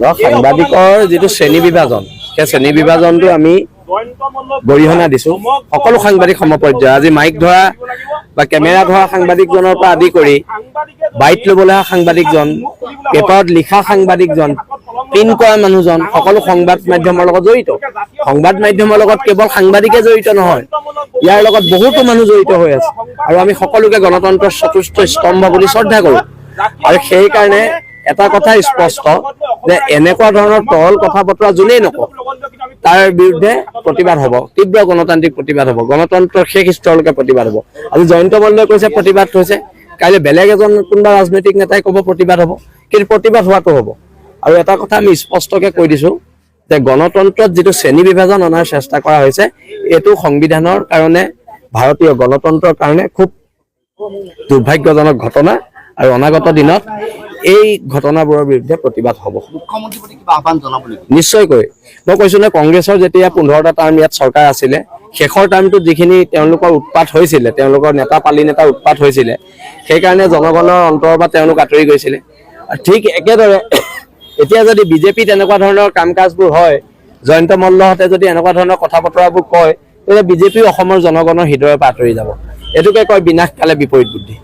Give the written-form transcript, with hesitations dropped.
সাংবাদিকৰ যিটো শ্ৰেণী বিভাজন সেই শ্ৰেণী বিভাজনটো আমি গৰিহণা দিছো সকলো সাংবাদিক সমপৰ্যায় আজি মাইক ধৰা বা কেমেৰা ধৰা সাংবাদিকজনৰ পৰা আদি কৰি বাইট ল'বলৈ সাংবাদিকজন পেপাৰত লিখা সাংবাদিকজন প্ৰিণ্ট কৰা মানুহজন সকলো সংবাদ মাধ্যমৰ লগত জড়িত সংবাদ মাধ্যমৰ লগত কেৱল সাংবাদিকে জড়িত নহয় ইয়াৰ লগত বহুতো মানুহ জড়িত হৈ আছে আৰু আমি সকলোকে গণতন্ত্ৰৰ চতুৰ্থ স্তম্ভ বুলি শ্ৰদ্ধা কৰোঁ আৰু সেই কাৰণে এটা কথা স্পষ্ট যে এনেকুৱা ধৰণৰ তৰল কথা বতৰা যোনেই নকওক তাৰ বিৰুদ্ধে প্ৰতিবাদ হ'ব তীব্ৰ গণতান্ত্ৰিক প্ৰতিবাদ হ'ব গণতন্ত্ৰৰ শেষ স্তৰলৈকে প্ৰতিবাদ হ'ব আজি জয়ন্ত মল্লই কৈছে প্ৰতিবাদ হৈছে কাইলৈ বেলেগ এজন কোনোবা ৰাজনৈতিক নেতাই ক'ব প্ৰতিবাদ হ'ব কিন্তু প্ৰতিবাদ হোৱাটো হ'ব আৰু এটা কথা আমি স্পষ্টকে কৈ দিছো যে গণতন্ত্ৰত যিটো শ্ৰেণী বিভাজন অনাৰ চেষ্টা কৰা হৈছে এইটো সংবিধানৰ কাৰণে ভাৰতীয় গণতন্ত্ৰৰ কাৰণে খুব দুৰ্ভাগ্যজনক ঘটনা আৰু অনাগত দিনত এই ঘটনাবোৰৰ বিৰুদ্ধে প্ৰতিবাদ হ'ব মুখ্যমন্ত্ৰীৰ প্ৰতি কিবা আহ্বান জনাব নেকি নিশ্চয়কৈ মই কৈছো নে কংগ্ৰেছৰ যেতিয়া 15টা টাৰ্ম ইয়াত চৰকাৰ আছিলে শেষৰ টাৰ্মটোত যিখিনি তেওঁলোকৰ উৎপাত হৈছিলে তেওঁলোকৰ নেতা পালি নেতা উৎপাত হৈছিলে সেইকাৰণে জনগণৰ অন্তৰ পৰা তেওঁলোক আঁতৰি গৈছিলে ঠিক একেদৰে এতিয়া যদি বিজেপি তেনেকুৱা ধৰণৰ কাম কাজবোৰ হয় জয়ন্ত মল্লহঁতে যদি এনেকুৱা ধৰণৰ কথা বতৰাবোৰ কয় তেতিয়াহ'লে বিজেপি অসমৰ জনগণৰ হৃদয়ৰ পৰা আঁতৰি যাব এইটোকে কয় বিনাশ কালে বিপৰীত বুদ্ধি